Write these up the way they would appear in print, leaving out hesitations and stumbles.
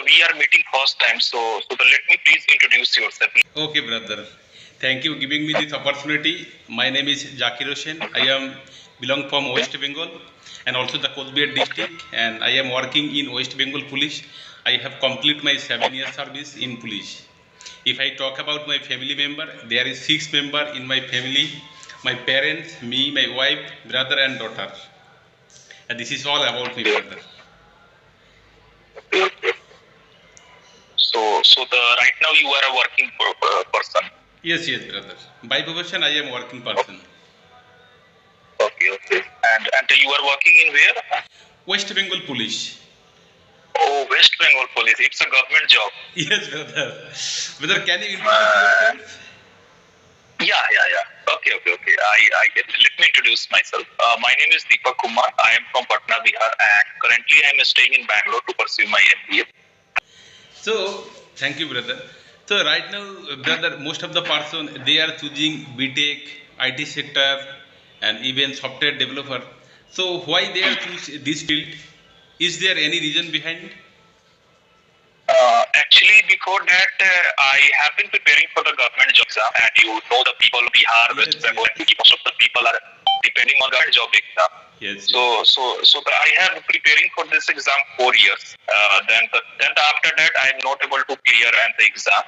we are meeting first time. So let me please introduce yourself. Okay, brother. Thank you giving me this opportunity. My name is Zakir Hossain. I am belong from West Bengal and also the Cochbihar district, and I am working in West Bengal Police. I have completed my 7 years service in police. If I talk about my family member, there is 6 member in my family. My parents, me, my wife, brother and daughter. And this is all about me, brother. So the right now you are a working person. Yes, brother. By profession, I am working person. Okay. And you are working in where? West Bengal Police. Oh, West Bengal Police. It's a government job. Yes, brother. Brother, can you introduce yourself? Yeah. Okay. I get it. Let me introduce myself. My name is Deepak Kumar. I am from Patna, Bihar, and currently I am staying in Bangalore to pursue my MBA. So, thank you, brother. So, right now, brother, most of the person, they are choosing BTech, IT sector, and even software developer. So, why they are choose this field? Is there any reason behind? Actually, before that, I have been preparing for the government job exam, and you know the people of Bihar, West Bengal, most of the people are depending on government job exam. Yes. So I have been preparing for this exam 4 years. Then after that, I am not able to clear the exam.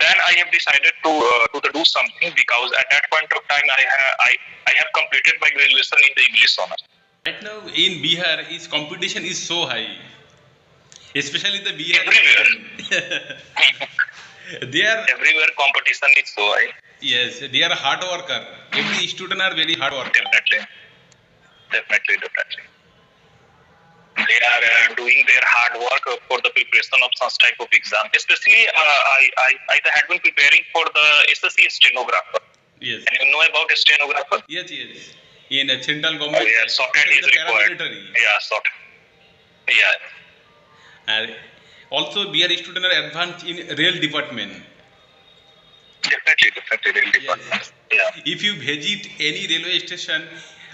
Then I have decided to do something, because at that point of time I have completed my graduation in the English honors. Right now in Bihar, is competition is so high. Especially the Bihar. Everywhere. Everywhere competition is so high. Yes, they are hard worker. Every student are very hard worker. Definitely. They are doing their hard work for the preparation of such type of exam. Especially, I had been preparing for the SSC stenographer. Yes. And you know about a stenographer? Yes. In a central government. Yeah, software is required. Yeah, software. Yeah. And also, Bihar students are advanced in rail department. Definitely rail department. Yes. Yeah. If you visit any railway station,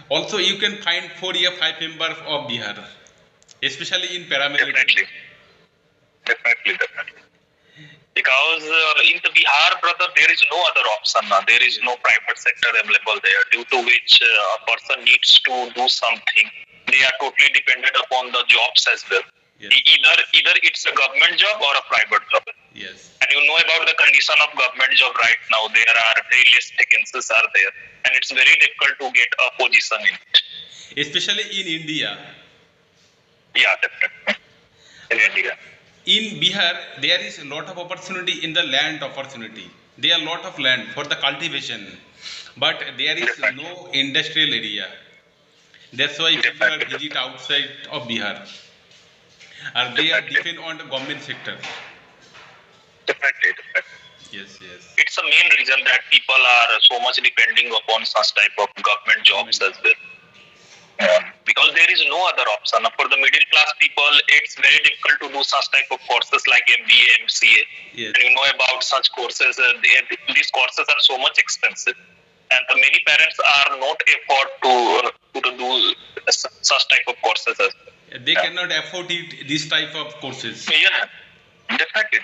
also you can find 4 or 5 members of Bihar, especially in paramilitary. Definitely. Because in the Bihar, brother, there is no other option. There is no private sector available there, due to which a person needs to do something. They are totally dependent upon the jobs as well. Yes. Either it's a government job or a private job. Yes. And you know about the condition of government job right now. There are very less vacancies are there, and it's very difficult to get a position in it. Especially in India. Yeah, definitely. In India. In Bihar, there is a lot of opportunity in the land opportunity. There are a lot of land for the cultivation, but there is no industrial area. That's why people are visit outside of Bihar. And they are depend on the government sector. Definitely. Yes. It's a main reason that people are so much depending upon such type of government jobs as well. Because there is no other option. For the middle class people, it's very difficult to do such type of courses like MBA, MCA. Yes. And you know about such courses. These courses are so much expensive, and the many parents are not afford to do such type of courses as well. They cannot afford this type of courses. Yeah, definitely.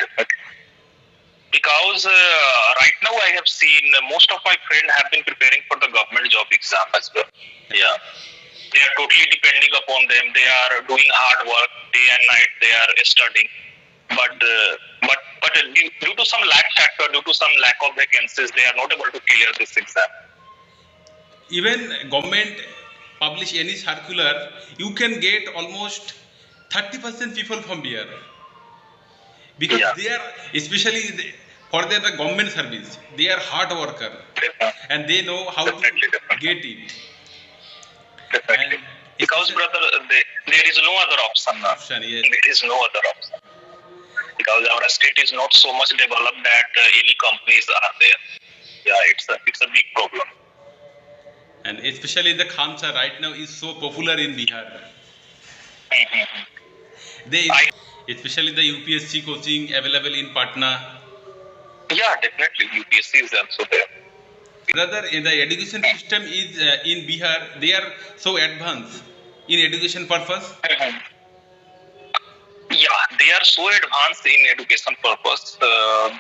Because right now I have seen most of my friends have been preparing for the government job exam as well. Yeah. They are totally depending upon them. They are doing hard work day and night. They are studying, but due to some lack factor, due to some lack of vacancies, they are not able to clear this exam. Even government publish any circular, you can get almost 30% people from Bihar, because they are, especially for the government service, they are hard worker and they know how to get it. Definitely. Because brother, there is no other option. Yes. There is no other option. Because our state is not so much developed that any companies are there. Yeah, it's a big problem. And especially the Khamsa right now is so popular in Bihar. Especially the UPSC coaching available in Patna. Yeah, definitely. UPSC is also there. Brother, in the education system is in Bihar, they are so advanced in education purpose. they are so advanced in education purpose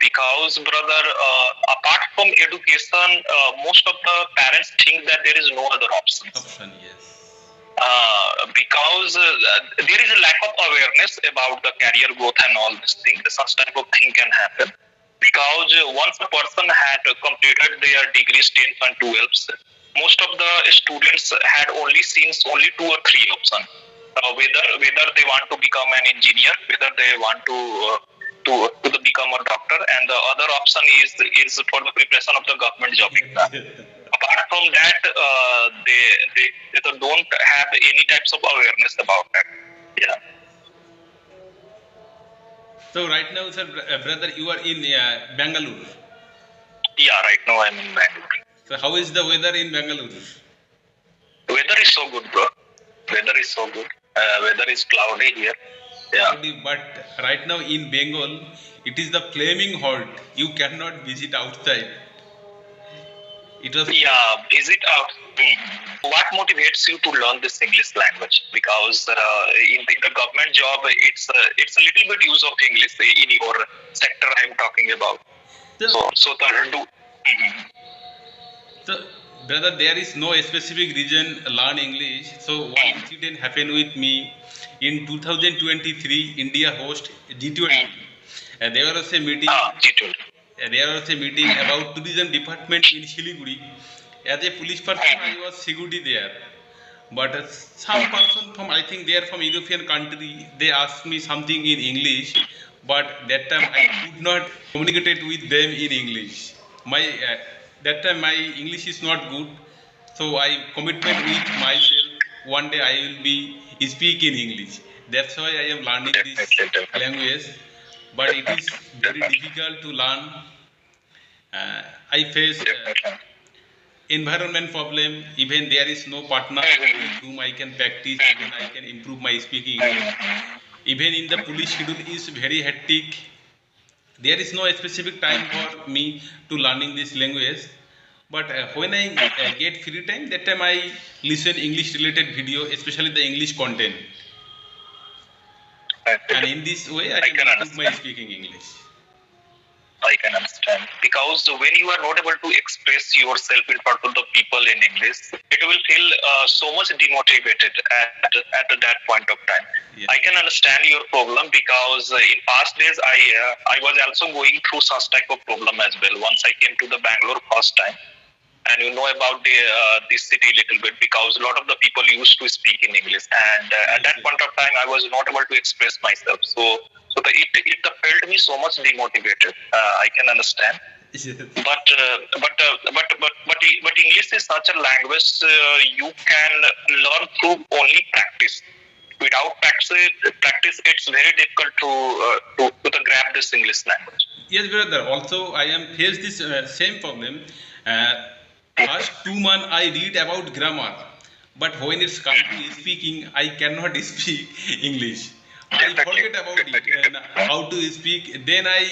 because, brother, apart from education, most of the parents think that there is no other options. Option, yes. Because there is a lack of awareness about the career growth and all these things. Such type of thing can happen because once a person had completed their degrees 10th and 12th, most of the students had only seen only 2 or 3 options. Whether they want to become an engineer, whether they want to become a doctor, and the other option is for the preparation of the government job exam. Apart from that, they don't have any types of awareness about that. Yeah. So right now, sir, brother, you are in Bangalore. Yeah, right now I'm in Bangalore. So how is the weather in Bangalore? Weather is so good, bro. Weather is so good. Weather is cloudy here. Yeah. But right now in Bengal, it is the flaming hot. You cannot visit outside. It was visit out. What motivates you to learn this English language? Because in the government job, it's a little bit use of English in your sector I'm talking about. So So, brother, there is no specific reason learn English. So one incident happened with me in 2023. India host G20, and there was a meeting. G20. There was a meeting about tourism department in Siliguri. As a police person, I was security there. But some person from, I think they are from European country, they asked me something in English. But that time I could not communicate with them in English. That time my English is not good. So I commitment with myself. One day I will be speak in English. That's why I am learning this language. But it is very difficult to learn. I face environment problem. Even there is no partner with whom I can practice. Even I can improve my speaking English. Even in the police schedule is very hectic. There is no specific time for me to learning this language. But when I get free time, that time I listen English related video, especially the English content. And in this way, I can improve my speaking English. I can understand. Because when you are not able to express yourself in front of the people in English, it will feel so much demotivated at that point of time. Yeah. I can understand your problem because in past days I was also going through such type of problem as well. Once I came to the Bangalore first time, and you know about this city a little bit because a lot of the people used to speak in English, and at that point of time I was not able to express myself. So it felt me so much demotivated. I can understand. But English is such a language you can learn through only practice. Without practice, it's very difficult to grab this English language. Yes, brother. Also, I am faced this same problem. First 2 months I read about grammar, but when it's come to speaking, I cannot speak English. I forget about it and how to speak. Then I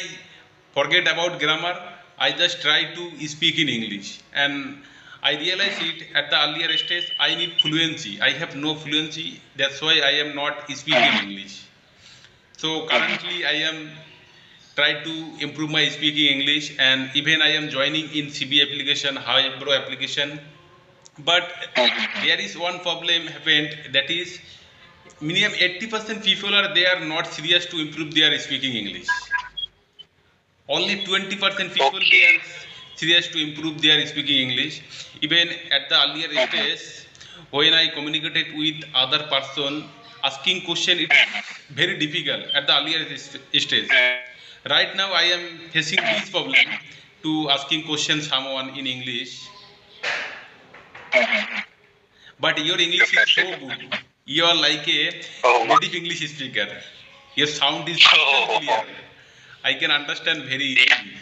forget about grammar. I just try to speak in English, and I realize it at the earlier stage. I need fluency. I have no fluency. That's why I am not speaking English. So currently I am try to improve my speaking English, and even I am joining in CB application, Highbrow application. But there is one problem happened, that is minimum 80% people they are not serious to improve their speaking English. Only 20% people they are serious to improve their speaking English. Even at the earlier stage, when I communicated with other person, asking question it is very difficult at the earlier stage. Right now I am facing this problem to asking questions someone in English. But your English is so good. You are like a native English speaker. Your sound is so clear. I can understand very easily.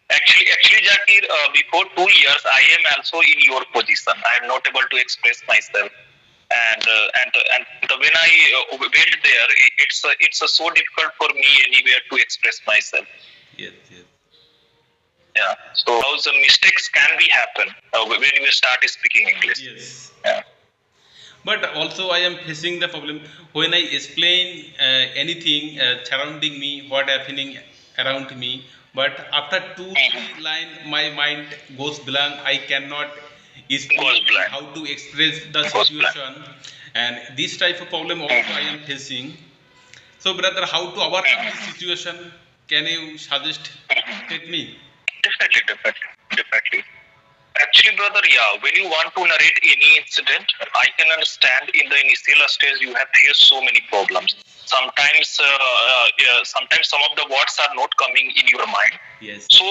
Actually, Jakir, before 2 years, I am also in your position. I am not able to express myself, and when I went there, it's so difficult for me anywhere to express myself. Yes. Yeah. So those mistakes can be happen when you start speaking English. Yes. Yeah. But also I am facing the problem when I explain anything surrounding me, what happening around me. But after two, Mhm. three line, my mind goes blank. I cannot Goes speak and blind. how to express the Goes blind. situation. And this type of problem also I Mhm. am facing. So, brother, how to overcome this Mhm. situation? Can you suggest Mhm. take me? Definitely, definitely, definitely. Actually, brother, yeah, when you want to narrate any incident, I can understand in the initial stage you have faced so many problems. Sometimes some of the words are not coming in your mind. Yes. So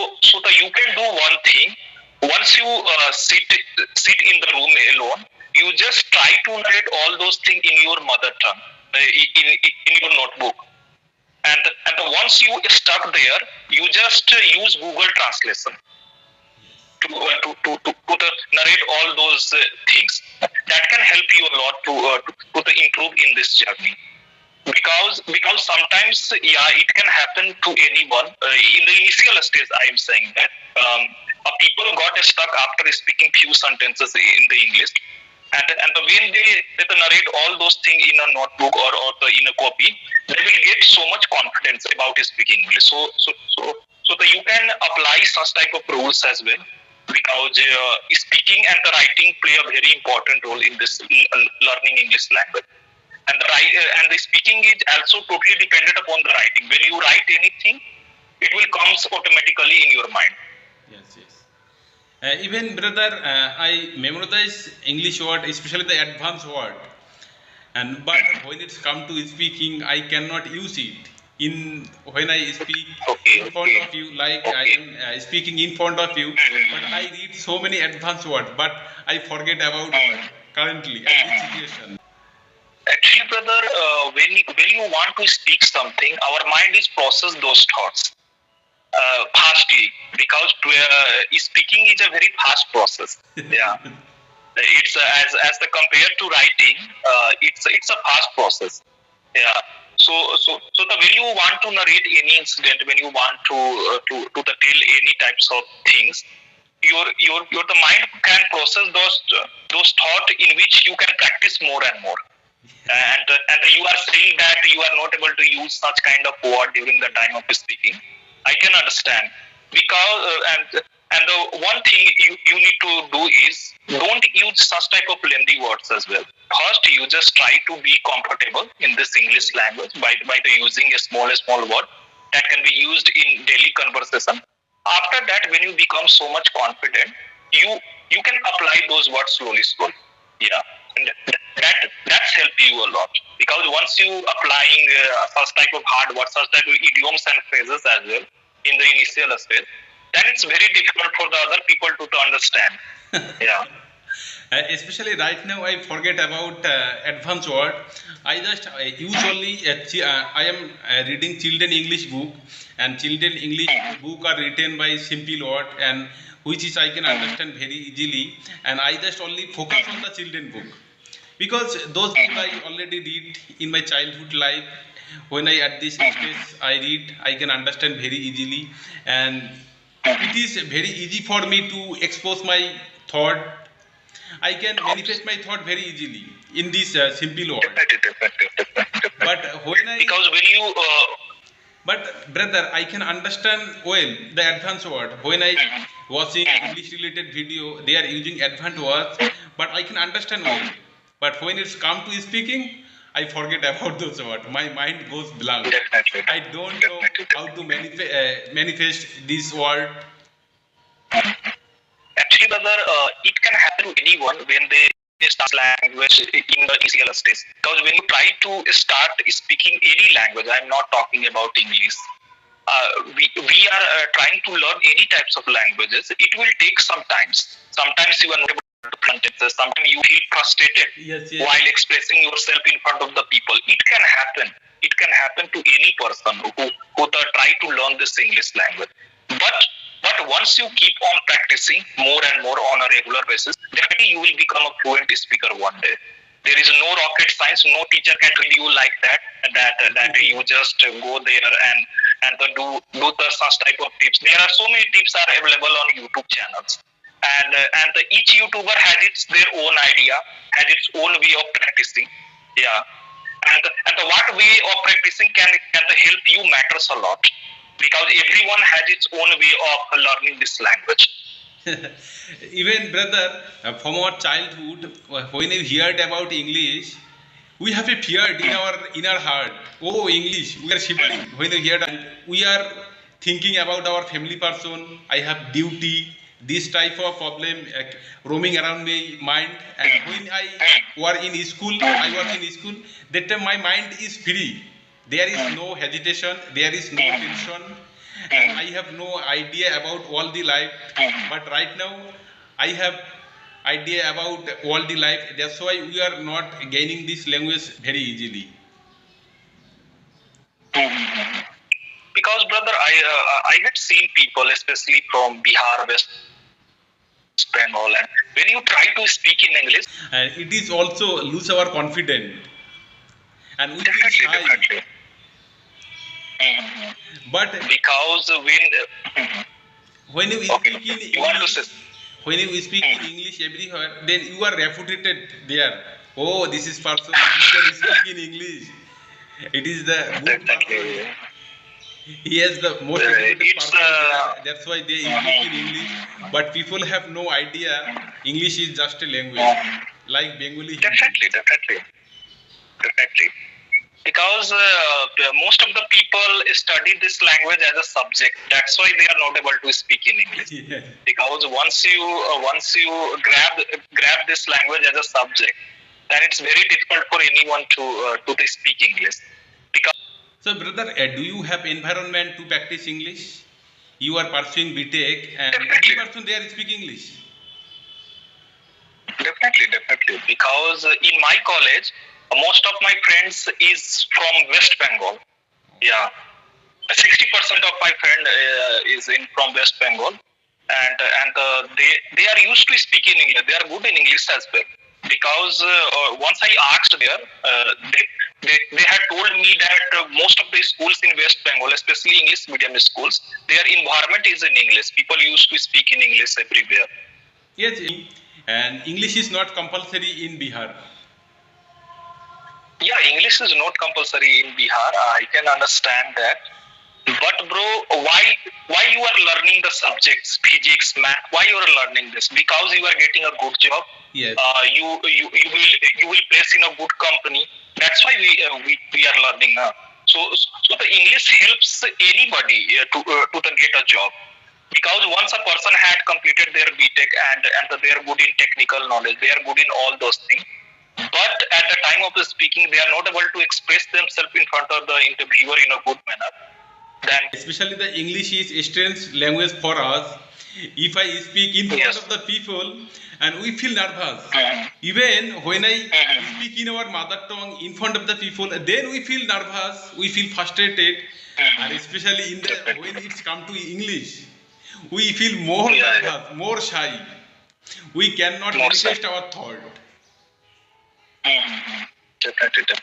you can do one thing. Once you sit in the room alone, you just try to narrate all those things in your mother tongue, in your notebook, and once you stuck there, you just use Google Translation to narrate all those things. That can help you a lot to improve in this journey. Because sometimes, yeah, it can happen to anyone. In the initial stage, I am saying that people got stuck after speaking few sentences in the English, and when they narrate all those things in a notebook or in a copy, they will get so much confidence about speaking English. So that you can apply such type of rules as well, because speaking and the writing play a very important role in this learning English language. And the speaking is also totally dependent upon the writing. When you write anything, it will comes automatically in your mind. Yes, yes. Even brother, I memorize English word, especially the advanced word. And but when it's come to speaking, I cannot use it. In when I speak Okay, in front okay, of you, like I okay. am speaking in front of you, but I Mhm. read so many advanced words, but I forget about Mhm. currently at this Mhm. situation. Actually, brother, when you want to speak something, our mind is process those thoughts fastly, because speaking is a very fast process. Yeah, it's as the compared to writing, it's a fast process. Yeah. So the when you want to narrate any incident, when you want to the tell any types of things, your the mind can process those thought in which you can practice more and more. And you are saying that you are not able to use such kind of word during the time of speaking. I can understand, because and the one thing you need to do is don't use such type of lengthy words as well. First, you just try to be comfortable in this English language by the using a small word that can be used in daily conversation. After that, when you become so much confident, you can apply those words slowly. Yeah, and that's helped you a lot, because once you applying such type of hard words, such type of idioms and phrases as well in the initial stage, then it's very difficult for the other people to understand. Yeah. Especially right now, I forget about advanced word. I just usually I am reading children English book, and children English book are written by simple word and which is I can understand very easily. And I just only focus on the children book because those book I already read in my childhood life. When I at this stage I read, I can understand very easily, and it is very easy for me to expose my thought. I can manifest my thought very easily in this simple word. Definitely. But when I, Because when you but brother, I can understand well the advanced word. When I watching English related video, they are using advanced words, but I can understand well. But when it's come to speaking, I forget about those words. My mind goes blank. definitely, I don't know how to manifest this word. actually, brother, it can happen to anyone when they start language in the initial stage. Because when you try to start speaking any language, I'm not talking about English. We are trying to learn any types of languages. It will take some times. Sometimes you are not able to sentences. Sometimes you feel frustrated Yes, yes. while expressing yourself in front of the people. It can happen. It can happen to any person who try to learn this English language. But once you keep on practicing more and more on a regular basis, definitely you will become a fluent speaker one day. There is no rocket science. No teacher can train you like that. That you just go there and do the such type of tips. There are so many tips are available on YouTube channels. and each YouTuber has their own idea, has its own way of practicing. Yeah, and the what way of practicing can help you matters a lot, because everyone has its own way of learning this language. Even brother, from our childhood, when we heard about English, we have a fear in our heart. Oh, English! We are shivering when we hear, and we are thinking about our family person. I have duty. This type of problem roaming around my mind. And when I was in school. That time my mind is free. There is no hesitation. There is no tension. And I have no idea about all the life. But right now, I have idea about all the life. That's why we are not gaining this language very easily. Because brother, I had seen people, especially from Bihar, West Bengal, and when you try to speak in English, And it is also lose our confidence. And we feel definitely, shy. definitely. But Because when we okay, speak in you want to say, English, when you speak in English everywhere, then you are refuted there. Oh, this is person who can speak in English. It is the good person. definitely, He has the most educated it's person there. That's why they speak in English. But people have no idea English is just a language, like Bengali. Hindi. definitely. Because most of the people study this language as a subject. That's why they are not able to speak in English. Yes. Because once you grab this language as a subject, then it's very difficult for anyone to speak English. Because So, brother, do you have environment to practice English? You are pursuing BTech, and every person there speak English. definitely. Because in my college, most of my friends is from West Bengal. Yeah, 60% of my friend is from West Bengal, and they are used to speaking English. They are good in English as well. Because once I asked there, they had told me that most of the schools in West Bengal, especially English medium schools, their environment is in English. People used to speak in English everywhere. Yes, and English is not compulsory in Bihar. Yeah, English is not compulsory in Bihar. I can understand that. But bro, why you are learning the subjects, physics, math? Why you are learning this? Because you are getting a good job. Yes. You will place in a good company. That's why we are learning now. So the English helps anybody to get a job. Because once a person had completed their BTech and they are good in technical knowledge, they are good in all those things. But at the time of the speaking, they are not able to express themselves in front of the interviewer in a good manner. Then Especially the English is a strange language for us. If I speak in front Yes. of the people, and we feel nervous. Even when I speak in our mother tongue in front of the people, then we feel nervous, we feel frustrated, and especially when it's come to English, we feel more Yeah, yeah. nervous, more shy. We cannot More shy. manifest our thought. definitely.